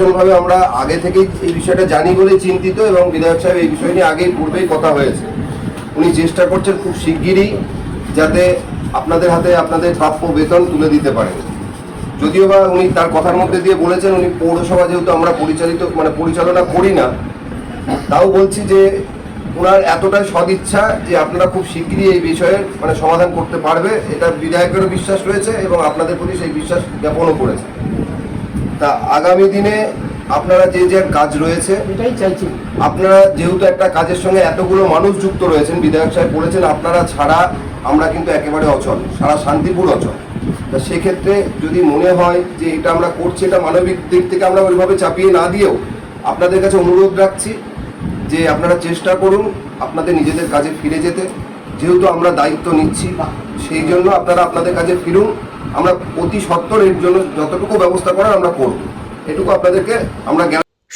ভীষণভাবে আমরা আগে থেকেই এই বিষয়টা জানি বলে চিন্তিত, এবং বিধায়ক সাহেব এই বিষয় নিয়ে আগেই পূর্বেই কথা হয়েছে। উনি চেষ্টা করছেন খুব শিগগিরই যাতে আপনাদের হাতে আপনাদের প্রাপ্য বেতন তুলে দিতে পারেন। যদিও বা উনি তার কথার মধ্যে দিয়ে বলেছেন উনি পৌরসভা যেহেতু আমরা পরিচালনা করি না, তাও বলছি যে ওনার এতটাই সদিচ্ছা যে আপনারা খুব শিগগিরই এই বিষয়ে সমাধান করতে পারবে, এটা বিধায়কেরও বিশ্বাস রয়েছে এবং আপনাদের প্রতি সেই বিশ্বাস জ্ঞাপনও করেছে। তা আগামী দিনে আপনারা যে যে কাজ রয়েছে এটাই চাইছি, আপনারা যেহেতু একটা কাজের সঙ্গে এতগুলো মানুষ যুক্ত রয়েছেন, বিধায়ক সাহেব বলেছেন আপনারা ছাড়া আমরা কিন্তু একেবারে অচল, সারা শান্তিপুর অচল। তা সেক্ষেত্রে যদি মনে হয় যে এটা আমরা করছি, এটা মানবিক দিক থেকে আমরা ওইভাবে চাপিয়ে না দিয়েও আপনাদের কাছে অনুরোধ রাখছি যে আপনারা চেষ্টা করুন আপনাদের নিজেদের কাজে ফিরে যেতে। যেহেতু আমরা দায়িত্ব নিচ্ছি, সেই জন্য আপনারা আপনাদের কাজে ফিরুন। আমরা অতি সত্বর এর জন্য যতটুকু ব্যবস্থা করার আমরা করব, এটুকু আপনাদেরকে আমরা।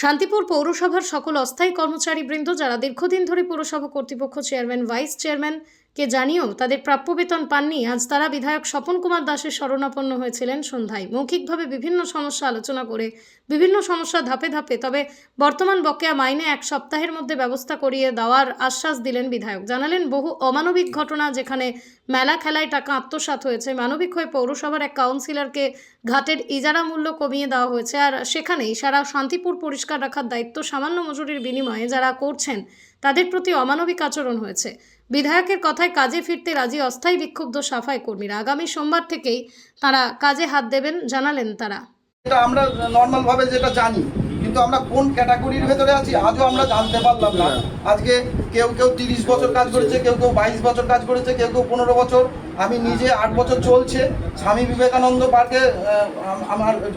শান্তিপুর পৌরসভার সকল অস্থায়ী কর্মচারীবৃন্দ যারা দীর্ঘদিন ধরে পৌরসভা কর্তৃপক্ষ চেয়ারম্যান, ভাইস চেয়ারম্যানকে জানিয়েও তাদের প্রাপ্য বেতন পাননি, আজ তারা বিধায়ক স্বপন কুমার দাসের শরণাপন্ন হয়েছিলেন সন্ধ্যায়। মৌখিকভাবে বিভিন্ন সমস্যা আলোচনা করে বিভিন্ন সমস্যা ধাপে ধাপে তবে বর্তমান বকেয়া মাইনে 1 সপ্তাহের মধ্যে ব্যবস্থা করিয়ে দেওয়ার আশ্বাস দিলেন বিধায়ক। জানালেন বহু অমানবিক ঘটনা, যেখানে মেলা খেলায় টাকা আত্মসাৎ হয়েছে, মানবিক হয়ে পৌরসভার এক কাউন্সিলরকে ঘাটের ইজারা মূল্য কমিয়ে দেওয়া হয়েছে, আর সেখানেই সারা শান্তিপুর পরিষ্কার রাখার দায়িত্ব সামান্য মজুরির বিনিময়ে যারা করছেন তাদের প্রতি অমানবিক আচরণ হয়েছে। বিধায়কের কথায় কাজে ফিরতে রাজি অস্থায়ী বিক্ষুব্ধ সাফাই কর্মীরা। আগামী সোমবার থেকেই তারা কাজে হাত দেবেন জানালেন তারা। এটা আমরা নর্মাল ভাবে যেটা জানি, কিন্তু আমরা কোন ক্যাটাগরির ভেতরে আছি আজও আমরা জানতে পারলাম না। আজকে কেউ 30 বছর কাজ করেছে, কেউ 22 বছর কাজ করেছে, কেউ 15 বছর। আমি নিজে 8 বছর চলছে স্বামী বিবেকানন্দ পার্কে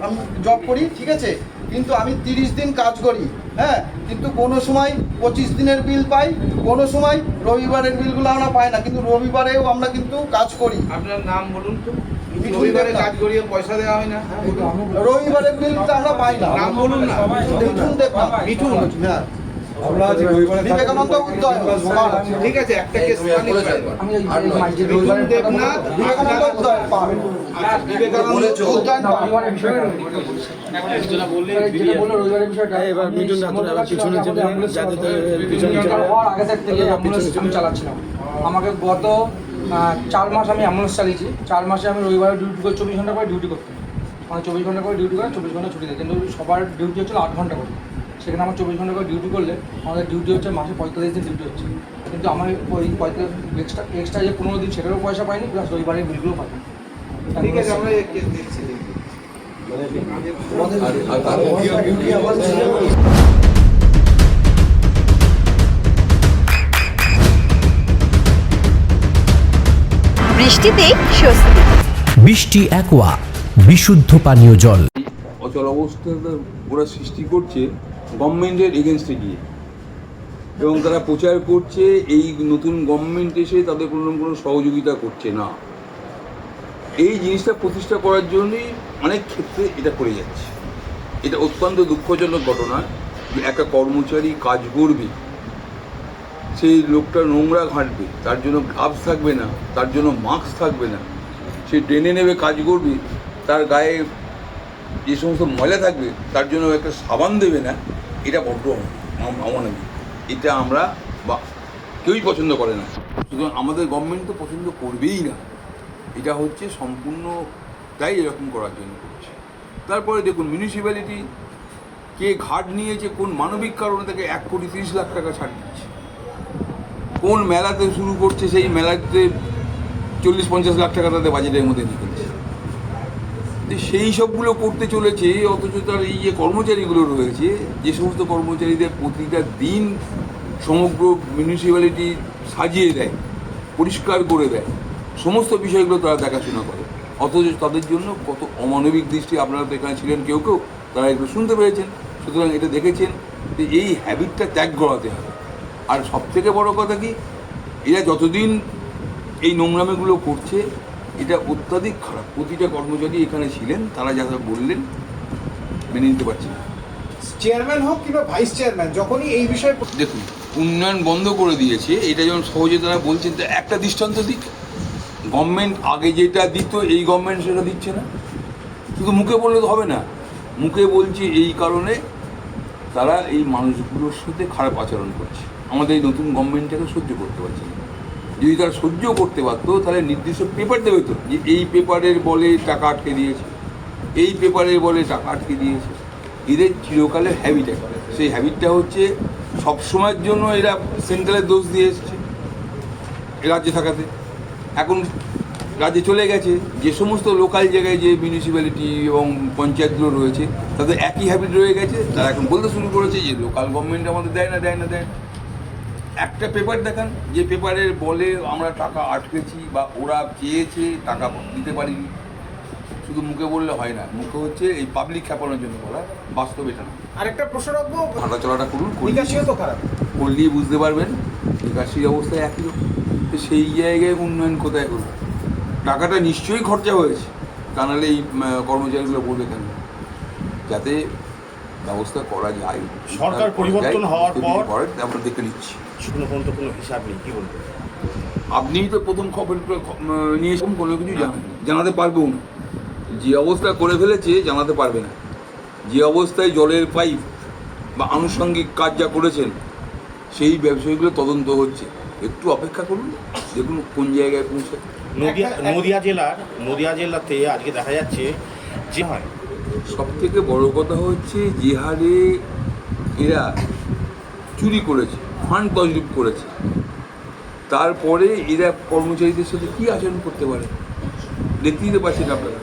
আমি জব করি, ঠিক আছে, কিন্তু আমি 30 দিন কাজ করি, হ্যাঁ, কিন্তু কোনো সময় 25 দিনের বিল পাই, কোনো সময় রবিবারের বিলগুলো আমরা পাই না, কিন্তু রবিবারেও আমরা কিন্তু কাজ করি। আপনার নাম বলুন তো। রবিবারে কাজ করিয়ে পয়সা দেওয়া হয় না? রবিবারের বিলটা আমরা পাই না। নাম বলুন না। মিঠুন দেবনাথ। মিঠুন, হ্যাঁ, বিবেকানন্দ উদ্যান। ঠিক আছে, একটা কেস মিঠুন দেবনাথ, বিবেকানন্দ উদ্যান পাবেন। বিবেকানন্দ উদ্যান আমাকে গত 4 মাস আমি অ্যাম্বুলেন্স চালিয়েছি। 4 মাসে আমি রবিবারে ডিউটি করে 24 ঘন্টা করে ডিউটি করতাম। মানে 24 ঘন্টা করে ডিউটি করে 24 ঘন্টা ছুটি দেয়, কিন্তু সবার ডিউটি হচ্ছিল 8 ঘন্টা করে। সেখানে আমার 24 ঘন্টা করে ডিউটি করলে আমাদের ডিউটি হচ্ছে মাসে 45 দিন ডিউটি হচ্ছে, কিন্তু আমার ওই 45 এক্সট্রা যে 15 দিন সেটারও পয়সা পাইনি, প্লাস রবিবারের বিলগুলো পাইনি। ঠিক আছে, আমরা এই কেস দেখছি। বৃষ্টিতেই স্বস্তি। বৃষ্টি অ্যাকোয়া বিশুদ্ধ পানীয় জল। অচল অবস্থাটা ওরা সৃষ্টি করছে গভর্নমেন্টের এগেনস্টে গিয়ে, এবং তারা প্রচার করছে এই নতুন গভর্নমেন্ট এসে তাদের কোনো সহযোগিতা করছে না। এই জিনিসটা প্রতিষ্ঠা করার জন্যই অনেক ক্ষেত্রে এটা করে যাচ্ছে। এটা অত্যন্ত দুঃখজনক ঘটনা যে একটা কর্মচারী কাজ করবে, সেই লোকটা নোংরা ঘাঁটবে, তার জন্য গ্লাভস থাকবে না, তার জন্য মাস্ক থাকবে না, সে ট্রেনে নেবে কাজ করবে, তার গায়ে যে সমস্ত ময়লা থাকবে তার জন্য একটা সাবান দেবে না। এটা বড্ড অমানবিক। এটা আমরা বা কেউই পছন্দ করে না, সুতরাং আমাদের গভর্নমেন্ট তো পছন্দ করবেই না। এটা হচ্ছে সম্পূর্ণটাই এরকম করার জন্য করছে। তারপরে দেখুন মিউনিসিপ্যালিটি কে ঘাট নিয়েছে, কোন মানবিক কারণে তাকে 1,30,00,000 টাকা ছাড় দিচ্ছে। কোন মেলাতে শুরু করছে, সেই মেলাতে 40-50 লাখ টাকা তাদের বাজেটের মধ্যে নিয়ে ফেলছে। সেই সবগুলো করতে চলেছে, অথচ তার এই যে কর্মচারীগুলো রয়েছে, যে সমস্ত কর্মচারীদের প্রতিটা দিন সমগ্র মিউনিসিপ্যালিটি সাজিয়ে দেয়, পরিষ্কার করে দেয়, সমস্ত বিষয়গুলো তারা দেখাশোনা করে, অথচ তাদের জন্য কত অমানবিক দৃষ্টি। আপনারা তো এখানে ছিলেন কেউ তারা এগুলো শুনতে পেরেছেন, সুতরাং এটা দেখেছেন যে এই হ্যাবিটটা ত্যাগ করাতে হবে। আর সবথেকে বড় কথা কি, এরা যতদিন এই নোংরামিগুলো করছে এটা অত্যাধিক খারাপ। প্রতিটা কর্মচারী এখানে ছিলেন, তারা যা বললেন মেনে নিতে পারছি না। চেয়ারম্যান হোক কিংবা ভাইস চেয়ারম্যান, যখনই এই বিষয়ে দেখুন উন্নয়ন বন্ধ করে দিয়েছে, এটা যেমন সহজে তারা বলছেন। তো একটা দৃষ্টান্ত দিক, গভর্নমেন্ট আগে যেটা দিত এই গভর্নমেন্ট সেটা দিচ্ছে না। শুধু মুখে বললে তো হবে না, মুখে বলছি এই কারণে তারা এই মানুষগুলোর সাথে খারাপ আচরণ করছে, আমাদের এই নতুন গভর্নমেন্টটাকে সহ্য করতে পারছে না। যদি তারা সহ্য করতে পারতো তাহলে নির্দিষ্ট পেপার দেবে তো, যে এই পেপারের বলে টাকা আটকে দিয়েছে, এই পেপারের বলে টাকা আটকে দিয়েছে। এদের চিরকালের হ্যাবিট একটা, সেই হ্যাবিটটা হচ্ছে সবসময়ের জন্য এরা সেন্ট্রালের দোষ দিয়ে এসছে রাজ্যে থাকাতে। এখন রাজ্যে চলে গেছে, যে সমস্ত লোকাল জায়গায় যে মিউনিসিপ্যালিটি এবং পঞ্চায়েতগুলো রয়েছে তাদের একই হ্যাবিট রয়ে গেছে। তারা এখন বলতে শুরু করেছে যে লোকাল গভর্নমেন্ট আমাদের দেয় না। একটা পেপার দেখান যে পেপারের বলে আমরা টাকা আটকেছি বা ওরা চেয়েছে টাকা দিতে পারিনি। শুধু মুখে বললে হয় না, মুখে হচ্ছে এই পাবলিক খেপানোর জন্য বলা, বাস্তব এটা না। আরেকটা প্রশ্ন রাখবো, হাঁটা চলাটা করুন, নিকাশিও তো খারাপ। করলেই বুঝতে পারবেন নিকাশির অবস্থায় একই রকম। তো সেই জায়গায় উন্নয়ন কোথায় করবে? টাকাটা নিশ্চয়ই খরচা হয়েছে, তা নাহলে এই কর্মচারীগুলো বলবে কেন? যাতে ব্যবস্থা করা যায়। সরকার পরিবর্তন হওয়ার পর আমরা দেখে নিচ্ছি। কোনো হিসাব নেই, কি বলবো? আপনিই তো প্রথম খবর নিয়ে এসেছেন, কোনো কিছু জানাতে পারবেও না। যে অবস্থা করে ফেলেছে জানাতে পারবে না। যে অবস্থায় জলের পাইপ বা আনুষঙ্গিক কাজ যা করেছেন সেই ব্যবসায়ীগুলো তদন্ত হচ্ছে। একটু অপেক্ষা করুন, দেখুন কোন জায়গায় পৌঁছে। নদিয়া জেলাতে আজকে দেখা যাচ্ছে যে হয় সব থেকে বড় কথা হচ্ছে যে হারে এরা চুরি করেছে, ফান্ড তজরিপ করেছে, তারপরে এরা কর্মচারীদের সাথে কী আচরণ করতে পারে দেখতেই তো পাচ্ছেন আপনারা।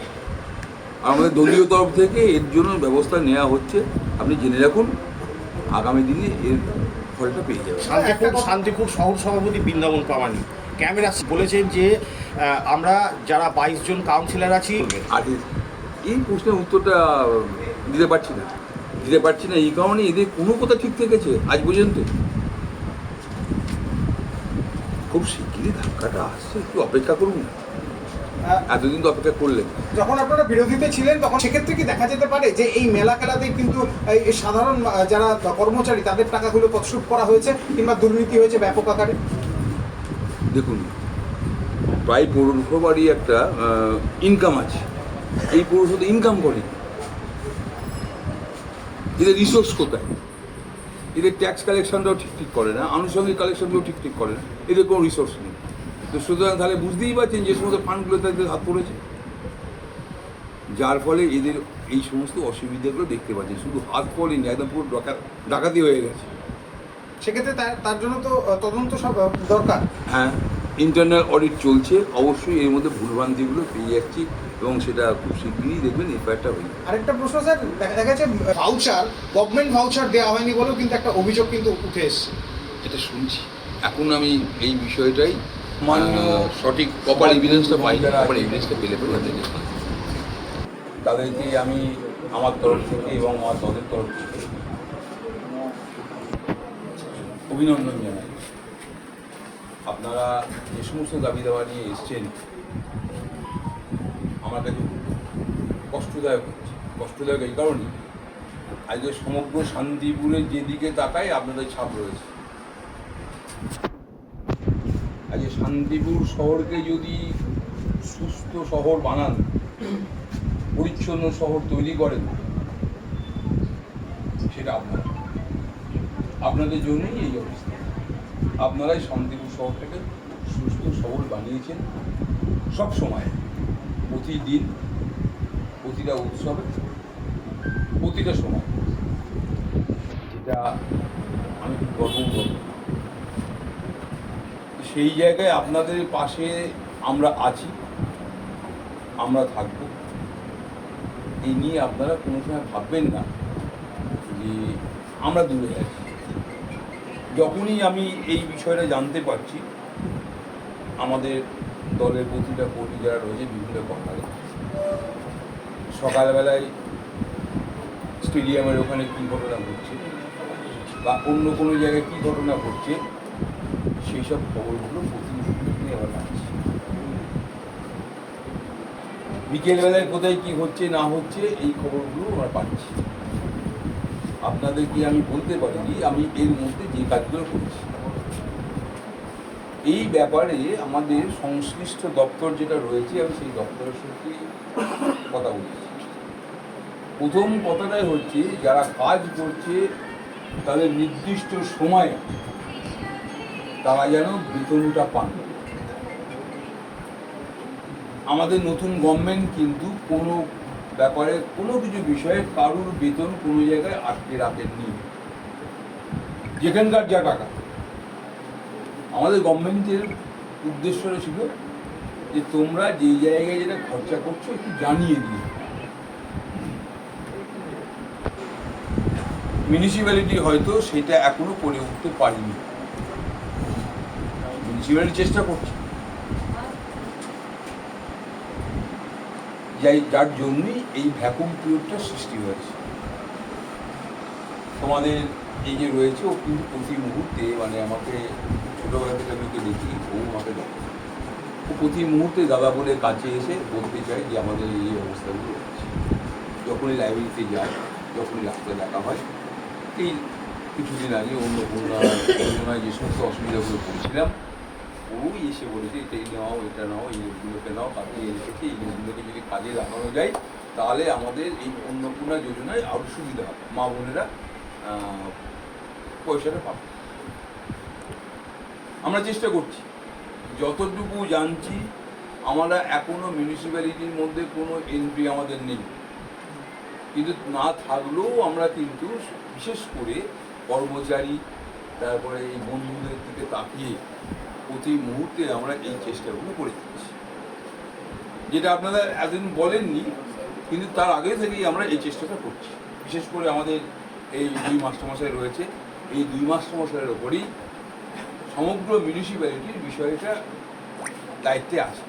আমাদের দলীয় তরফ থেকে এর জন্য ব্যবস্থা নেওয়া হচ্ছে। আপনি জেনে রাখুন, আগামী দিনে এর ফলটা পেয়ে যাবেন। শান্তিপুর শহর সভাপতি বৃন্দাবন প্রামাণিক ক্যামেরা বলেছেন যে আমরা যারা 22 জন কাউন্সিলর আছি। আর এই প্রশ্নের উত্তরটা দিতে পারছি না এই কারণে এদের কোনো কথা ঠিক থেকেছে আজ পর্যন্ত। খুব শিগগিরই ধাক্কাটা আসছে, একটু অপেক্ষা করুন। এতদিন তো অপেক্ষা করলেন। যখন আপনারা বিরোধীতে ছিলেন তখন সেক্ষেত্রে কি দেখা যেতে পারে যে এই মেলা খেলাতেই কিন্তু এই সাধারণ যারা কর্মচারী তাদের টাকাগুলো তছরূপ করা হয়েছে কিংবা দুর্নীতি হয়েছে ব্যাপক আকারে? দেখুন, প্রায় পৌরসভারই একটা ইনকাম আছে। এই পৌরসভা ইনকাম করে, এদের রিসোর্স কোথায়? এদের ট্যাক্স কালেকশনটাও ঠিক করে না, আনুষঙ্গিক কালেকশনটাও ঠিক করে না, এদের কোনো রিসোর্স নেই। তো সুতরাং তাহলে বুঝতেই পারছেন যে সমস্ত ফান্ডগুলো তাদের হাত পড়েছে, যার ফলে এদের এই সমস্ত অসুবিধাগুলো দেখতে পাচ্ছেন। শুধু হাত পড়েনি, একদম পুরো ডাকাতি হয়ে গেছে। সেক্ষেত্রে তার জন্য তো তদন্ত সব দরকার। হ্যাঁ, ইন্টারনাল অডিট চলছে, অবশ্যই এর মধ্যে ভুলভ্রান্তিগুলো পেয়ে যাচ্ছি এবং সেটা খুব শীঘ্রই দেখবেন এফআইআরটা হয়ে যাবে। আরেকটা প্রশ্ন স্যার, দেখা গেছে গভর্নমেন্ট ভাউচার দেওয়া হয়নি বলেও কিন্তু একটা অভিযোগ কিন্তু উঠে এসছে। এটা শুনছি, এখন আমি এই বিষয়টাই সঠিক প্রপার এভিডেন্সটা পাই, প্রপার এভিডেন্সটা পেলে তাদেরকে আমি আমার তরফ থেকে এবং আমার দলের তরফ থেকে অভিনন্দন জানাই। আপনারা যে সমস্ত দাবি দাওয়া নিয়ে এসছেন আমার কাছে কষ্টদায়ক এই কারণে আজকে সমগ্র শান্তিপুরের যেদিকে তাকায় আপনাদের ছাপ রয়েছে। আজকে শান্তিপুর শহরকে যদি সুস্থ শহর বানান, পরিচ্ছন্ন শহর তৈরি করেন, সেটা আপনাদের জন্যই এই অবস্থা। আপনারাই শান্তিপুর শহরটাকে সুস্থ শহর বানিয়েছেন সব সময়, প্রতিদিন, প্রতিটা উৎসবে, প্রতিটা সময়, যেটা আমি গর্ব করি। সেই জায়গায় আপনাদের পাশে আমরা আছি, আমরা থাকব। এই নিয়ে আপনারা কোনো সময় ভাববেন না যে আমরা দূরে আছি। যখনই আমি এই বিষয়টা জানতে পারছি, আমাদের দলের প্রতিটা কর্মী যারা রয়েছে বিভিন্ন কর্নারে, সকালবেলায় স্টেডিয়ামের ওখানে কী ঘটনা ঘটছে বা অন্য কোনো জায়গায় কী ঘটনা ঘটছে, সেই সব খবরগুলো প্রতিনিয়ত আমরা পাচ্ছি। বিকেলবেলায় কোথায় কী হচ্ছে না হচ্ছে এই খবরগুলো আমরা পাচ্ছি। আপনাদেরকে আমি বলতে পারি আমি এর মধ্যে যে কাজগুলো করছি, এই ব্যাপারে আমাদের সংশ্লিষ্ট দপ্তর যেটা রয়েছে আমি সেই দপ্তরের সাথে কথা বলছি। প্রথম কথাটাই হচ্ছে যারা কাজ করছে তাদের নির্দিষ্ট সময়ে তারা যেন বেতনটা পান। আমাদের নতুন গভর্নমেন্ট কিন্তু কোনো ব্যাপারে কোনো কিছু বিষয়ে কারুর বেতন কোনো জায়গায় আটকে রাখেননি। যেখানকার যা টাকা, আমাদের গভর্নমেন্টের উদ্দেশ্যটা ছিল যে তোমরা যেই জায়গায় যেটা খরচা করছো একটু জানিয়ে দিও। মিউনিসিপ্যালিটি হয়তো সেটা এখনো করে উঠতে পারিনি, মিউনিসিপ্যালিটি চেষ্টা করছে, যার জন্যই এই ভ্যাকুম পিরিয়ডটা সৃষ্টি হয়েছে। তোমাদের এই যে রয়েছে ও কিন্তু প্রতি মুহূর্তে মানে আমাকে ছোটোবেলা থেকে আমি ওকে দেখি, ও আমাকে দেখে, ও প্রতি মুহূর্তে দাদা বলে কাছে এসে বলতে চায় যে আমাদের এই অবস্থাগুলো রয়েছে। যখনই লাইব্রেরিতে যায়, যখনই রাস্তায় দেখা হয়, এই কিছুদিন আগে অন্যনায় যে সমস্ত অসুবিধাগুলো করেছিলাম, ওই এসে বলেছে এটাই নাও, এটা নাও, এই জিনিসগুলোকে নাও, কাজে রেখেছে, এই জিনিসগুলোকে যদি কাজে লাগানো যায় তাহলে আমাদের এই অন্নপূর্ণা যোজনায় আরও সুবিধা হবে, মা বোনেরা পয়সাটা পাবে। আমরা চেষ্টা করছি, যতটুকু জানছি আমরা এখনও মিউনিসিপ্যালিটির মধ্যে কোনো এন্ট্রি আমাদের নেই, কিন্তু না থাকলেও আমরা কিন্তু বিশেষ করে কর্মচারী তারপরে এই বন্ধুদের দিকে তাকিয়ে প্রতি মুহূর্তে আমরা এই চেষ্টাগুলো করে যাচ্ছি, যেটা আপনারা এতদিন বলেননি, কিন্তু তার আগে থেকেই আমরা এই চেষ্টাটা করছি। বিশেষ করে আমাদের এই 2 মাস্টারমশাই রয়েছে, এই 2 মাস্টারমশাইয়ের ওপরেই সমগ্র মিউনিসিপ্যালিটির বিষয়টা দায়িত্বে আছে।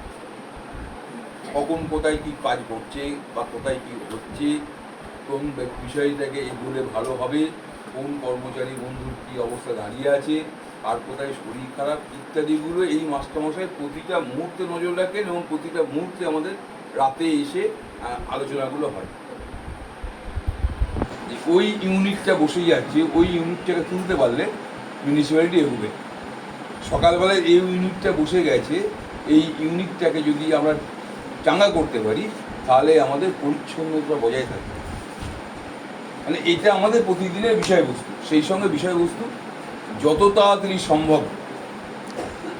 কখন কোথায় কী কাজ করছে বা কোথায় কী হচ্ছে, কোন বিষয়টাকে এগুলো ভালো হবে, কোন কর্মচারী বন্ধুর কী অবস্থা দাঁড়িয়ে আছে, আর কোথায় শরীর খারাপ ইত্যাদিগুলো এই মাস্টারমশাই প্রতিটা মুহূর্তে নজর রাখেন এবং প্রতিটা মুহূর্তে আমাদের রাতে এসে আলোচনাগুলো হয়। ওই ইউনিটটা বসে যাচ্ছে, ওই ইউনিটটাকে তুলতে পারলে মিউনিসিপ্যালিটি এগোবে। সকালবেলায় এই ইউনিটটা বসে গেছে, এই ইউনিটটাকে যদি আমরা চাঙ্গা করতে পারি তাহলে আমাদের পরিচ্ছন্নতা বজায় থাকবে। মানে এটা আমাদের প্রতিদিনের বিষয়বস্তু, সেই সঙ্গে বিষয়বস্তু যত তাড়াতাড়ি সম্ভব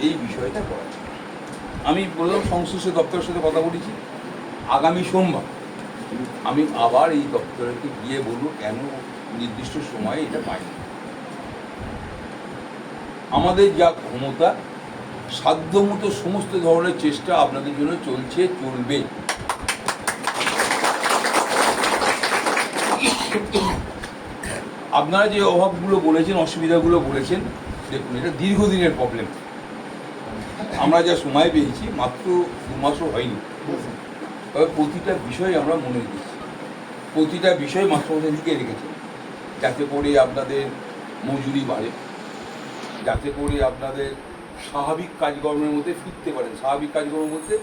এই বিষয়টা করা। আমি বললাম সংশ্লিষ্ট দপ্তরের সাথে কথা বলেছি, আগামী সোমবার আমি আবার এই দপ্তরকে গিয়ে বলবো কেন নির্দিষ্ট সময়ে এটা পাইনি। আমাদের যা ক্ষমতা সাধ্যমতো সমস্ত ধরনের চেষ্টা আপনাদের জন্য চলছে, চলবে। আপনারা যে অভাবগুলো বলেছেন, অসুবিধাগুলো বলেছেন, দেখুন এটা দীর্ঘদিনের প্রবলেম। আমরা যা সময় পেয়েছি মাত্র 2 মাসও হয়নি, তবে প্রতিটা বিষয় আমরা মনে রেখেছি, প্রতিটা বিষয় মাস্টারমশাই লিখে রেখেছেন, যাতে করে আপনাদের মজুরি বাড়ে, যাতে করে আপনাদের স্বাভাবিক কাজকর্মের মধ্যে ফিরতে পারেন। স্বাভাবিক কাজকর্মের মধ্যে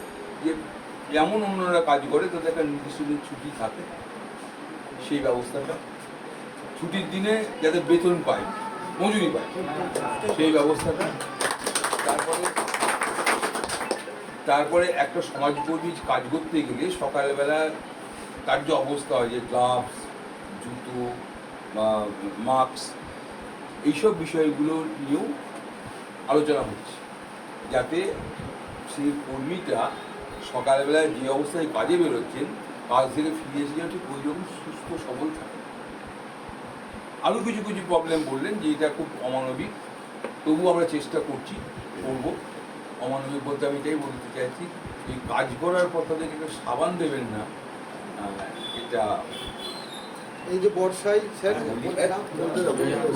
যে যেমন অন্যরা কাজ করে তাদের একটা নির্দিষ্ট দিন ছুটি থাকে, সেই ব্যবস্থাটা, ছুটির দিনে যাতে বেতন পায়, মজুরি পায়, সেই ব্যবস্থাটা। তারপরে একটা সমাজকর্মী কাজ করতে গেলে সকালবেলা তার যে অবস্থা হয়, যে গ্লাভস, জুতো বা মাস্ক, এইসব বিষয়গুলো নিয়েও আলোচনা হচ্ছে, যাতে সেই কর্মীটা সকালবেলায় যে অবস্থায় কাজে বেরোচ্ছেন কাজ থেকে ফিরে এসে যেন ঠিক ওই রকম সুস্থ সবল থাকে। আরও কিছু কিছু প্রবলেম বললেন যে এটা খুব অমানবিক, তবুও আমরা চেষ্টা করছি, করবো। অমানবিক বলতে আমি এটাই বলতে চাইছি, এই কাজ করার পর তাদেরকে একটা সাবান দেবেন না, এটা এই যে বর্ষায় স্যার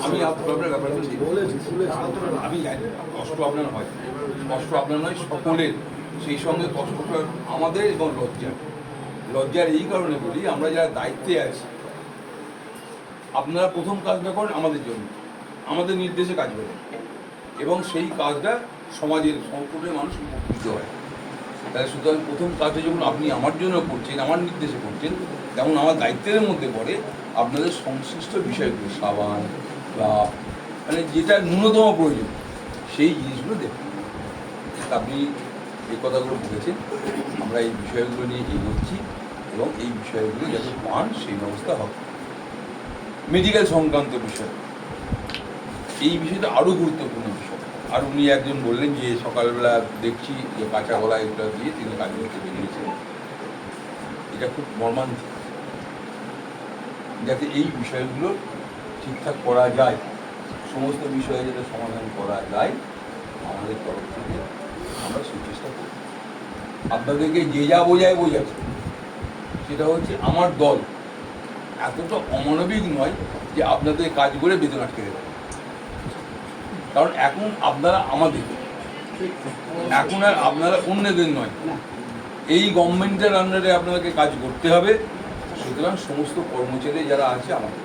আমি আপনার ব্যাপারটা আমি জানি কষ্ট আপনার হয়, কষ্ট আপনার নয় সকলের, সেই সঙ্গে কষ্টটা আমাদের এবং লজ্জার এই কারণে বলি, আমরা যারা দায়িত্বে আছি, আপনারা প্রথম কাজটা করেন আমাদের জন্য, আমাদের নির্দেশে কাজ করেন, এবং সেই কাজটা সমাজের সম্পূর্ণ মানুষ উপকৃত হয়। তাহলে সুতরাং প্রথম কাজটা যখন আপনি আমার জন্য করছেন, আমার নির্দেশে করছেন, তেমন আমার দায়িত্বের মধ্যে পড়ে আপনাদের সংশ্লিষ্ট বিষয়গুলো, সাবান বা মানে যেটা ন্যূনতম প্রয়োজন সেই জিনিসগুলো দেখুন। আপনি এই কথাগুলো বলেছেন, আমরা এই বিষয়গুলো নিয়ে এগোচ্ছি এবং এই বিষয়গুলো যাতে পান সেই ব্যবস্থা হবে। মেডিকেল সংক্রান্ত বিষয়, এই বিষয়টা আরও গুরুত্বপূর্ণ বিষয়। আর উনি একজন বললেন যে সকালবেলা দেখছি যে কাঁচা গলা এগুলো দিয়ে তিনি কাজ করতে বেরিয়েছেন, এটা খুব মর্মান্তিক। যাতে এই বিষয়গুলো ঠিকঠাক করা যায়, সমস্ত বিষয়ে যাতে সমাধান করা যায়, আমাদের তরফ থেকে আমরা সেই চেষ্টা করি। আপনাদেরকে যে যা বোঝাচ্ছে সেটা হচ্ছে আমার দল এতটা অমানবিক নয় যে আপনাদের কাজ করে বেতন আটকে দেবে। কারণ এখন আপনারা আমাদের, এখন আর আপনারা অন্যদের নয়, এই গভর্নমেন্টের আন্ডারে আপনাদেরকে কাজ করতে হবে। সুতরাং সমস্ত কর্মচারী যারা আছে আমাদের,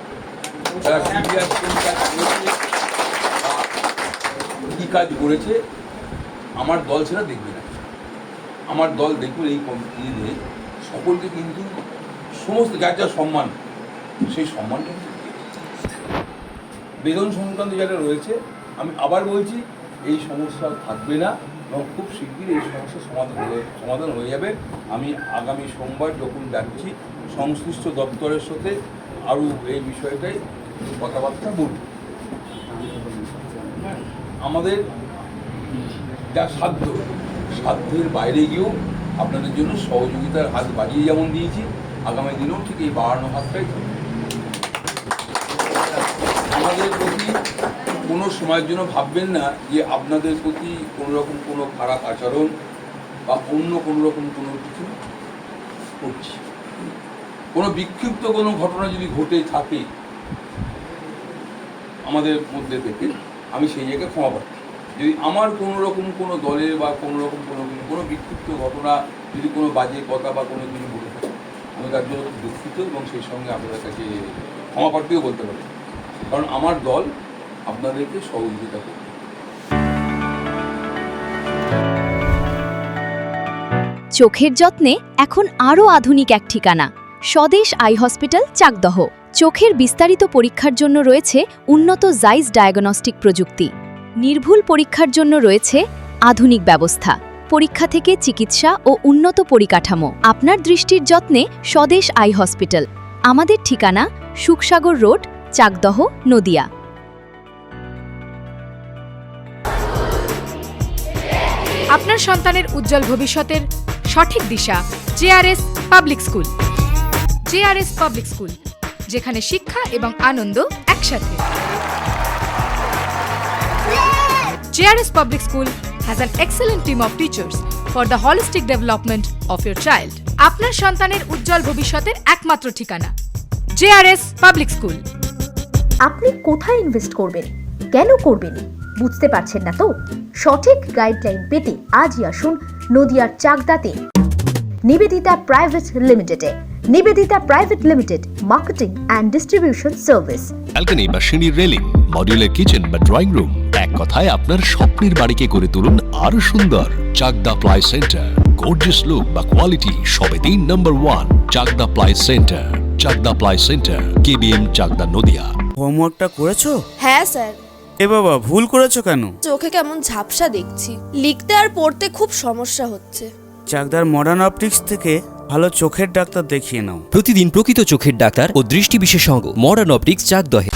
যারা সিরিয়াস কাজ করেছে, কী কাজ করেছে, আমার দল সেটা দেখবে না। আমার দল দেখুন এই কমিটিতে সকলকে কিন্তু সমস্ত যার যা সম্মান, সেই সম্মানটা বেতন সংক্রান্ত যেটা রয়েছে, আমি আবার বলছি এই সমস্যা থাকবে না এবং খুব শীঘ্রই এই সমস্যার সমাধান হয়ে যাবে। আমি আগামী সোমবার যখন যাচ্ছি সংশ্লিষ্ট দপ্তরের সাথে আরও এই বিষয়টাই কথাবার্তা বলব। আমাদের যা সাধ্যের বাইরে গিয়েও আপনাদের জন্য সহযোগিতার হাত বাড়িয়ে যেমন দিয়েছি, আগামী দিনেও ঠিক এই বাড়ানো হাতটাই থাকবে। আমাদের প্রতি কোনো সময়ের জন্য ভাববেন না যে আপনাদের প্রতি কোনোরকম কোনো খারাপ আচরণ বা অন্য কোনোরকম কোনো কিছু করছি। কোনো বিক্ষিপ্ত কোনো ঘটনা যদি ঘটে থাকে আমাদের মধ্যে থেকে, আমি সেই জায়গায় ক্ষমা পাচ্ছি। যদি আমার কোনো রকম কোনো দলের বা কোনো রকম কোনো বিক্ষিপ্ত ঘটনা, যদি কোনো বাজে কথা বা কোনো কিছু ঘটে থাকে, আমি তার জন্য খুব দুঃখিত এবং সেই সঙ্গে আপনাদের কাছে ক্ষমা প্রার্থীও বলতে পারি। কারণ আমার দল আপনাদেরকে সহযোগিতা করবে। চোখের যত্নে এখন আরও আধুনিক এক ঠিকানা, স্বদেশ আই হসপিটাল, চাকদহ। চোখের বিস্তারিত পরীক্ষার জন্য রয়েছে উন্নত জাইস ডায়াগনস্টিক প্রযুক্তি। নির্ভুল পরীক্ষার জন্য রয়েছে আধুনিক ব্যবস্থা, পরীক্ষা থেকে চিকিৎসা ও উন্নত পরিকাঠামো। আপনার দৃষ্টির যত্নে স্বদেশ আই হসপিটাল। আমাদের ঠিকানা সুখসাগর রোড, চাকদহ, নদিয়া। আপনার সন্তানের উজ্জ্বল ভবিষ্যতের সঠিক দিশা JRS public school. JRS public school, যেখানে শিক্ষা এবং আনন্দ একসাথে। JRS public school has an excellent team of teachers for the holistic development of your child. আপনার সন্তানের উজ্জ্বল ভবিষ্যতের একমাত্র ঠিকানা জেআরএস পাবলিক স্কুল। আপনি কোথায় ইনভেস্ট করবেন, কেন করবেন, বুঝতে পারছেন না তো? সঠিক গাইডলাইন পেতে আজই আসুন নদিয়ার চাকদাতে নিবেদিতা প্রাইভেট লিমিটেডে। Nivedita private limited, marketing and distribution service. Balcony বা সিঁড়ির রেলিং, মডিউলার কিচেন বা ড্রয়িং রুম, এক কথায় আপনার স্বপ্নের বাড়িকে করে তুলুন আরো সুন্দর। Chakdah ply centre, gorgeous look বা কোয়ালিটি সবে 3 number 1 Chakdah ply centre. Chakdah ply centre, KBM, Chakdah, Nadia. হোমওয়ার্কটা করেছো? হ্যাঁ স্যার। এ বাবা, ভুল করেছো কেন? চোখে কেমন ঝাপসা দেখছি, লিখতে আর পড়তে খুব সমস্যা হচ্ছে। চাকদার মডার্ন অপটিক্স থেকে ভালো চোখের ডাক্তার দেখিয়ে নাও। প্রতিদিন প্রকৃত চোখের ডাক্তার ও দৃষ্টি বিশেষজ্ঞ মডার্ন অপটিক্স, চাকদহে।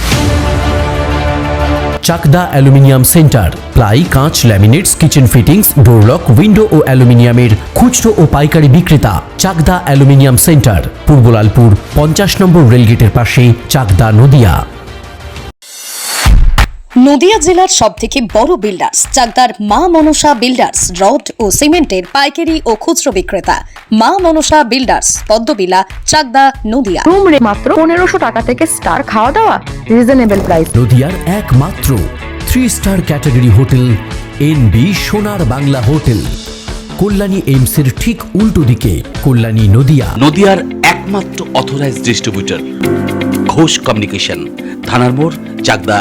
চাকদা অ্যালুমিনিয়াম সেন্টার, প্লাই, কাঁচ, laminates, kitchen fittings, door lock, window ও অ্যালুমিনিয়ামের খুচরো ও পাইকারি বিক্রেতা। Chakdah aluminium centre, Purbalalpur 50 number রেলগেটের পাশে, চাকদা, নদিয়া। নদিয়া জেলার সবথেকে বড় বিল্ডার্স চাকদার মা মনসা বিল্ডার্স, রড ও সিমেন্টের পাইকারি ও খুচরো বিক্রেতা। মা মনসা বিল্ডার্স, পদ্মবিলা, চাকদা, নদিয়া। রুম রে মাত্র 1500 টাকা থেকে স্টার, খাওয়া দাওয়া রিজনেবল প্রাইস। নদিয়ার একমাত্র 3 স্টার ক্যাটাগরি হোটেল এনবি সোনার বাংলা হোটেল, কল্যাণী এইমসের ঠিক উল্টো দিকে, কল্যাণী, নদিয়া। নদিয়ার একমাত্র অথরাইজড ডিস্ট্রিবিউটর ঘোষ কমিউনিকেশন, থানার মোড়, চাকদা,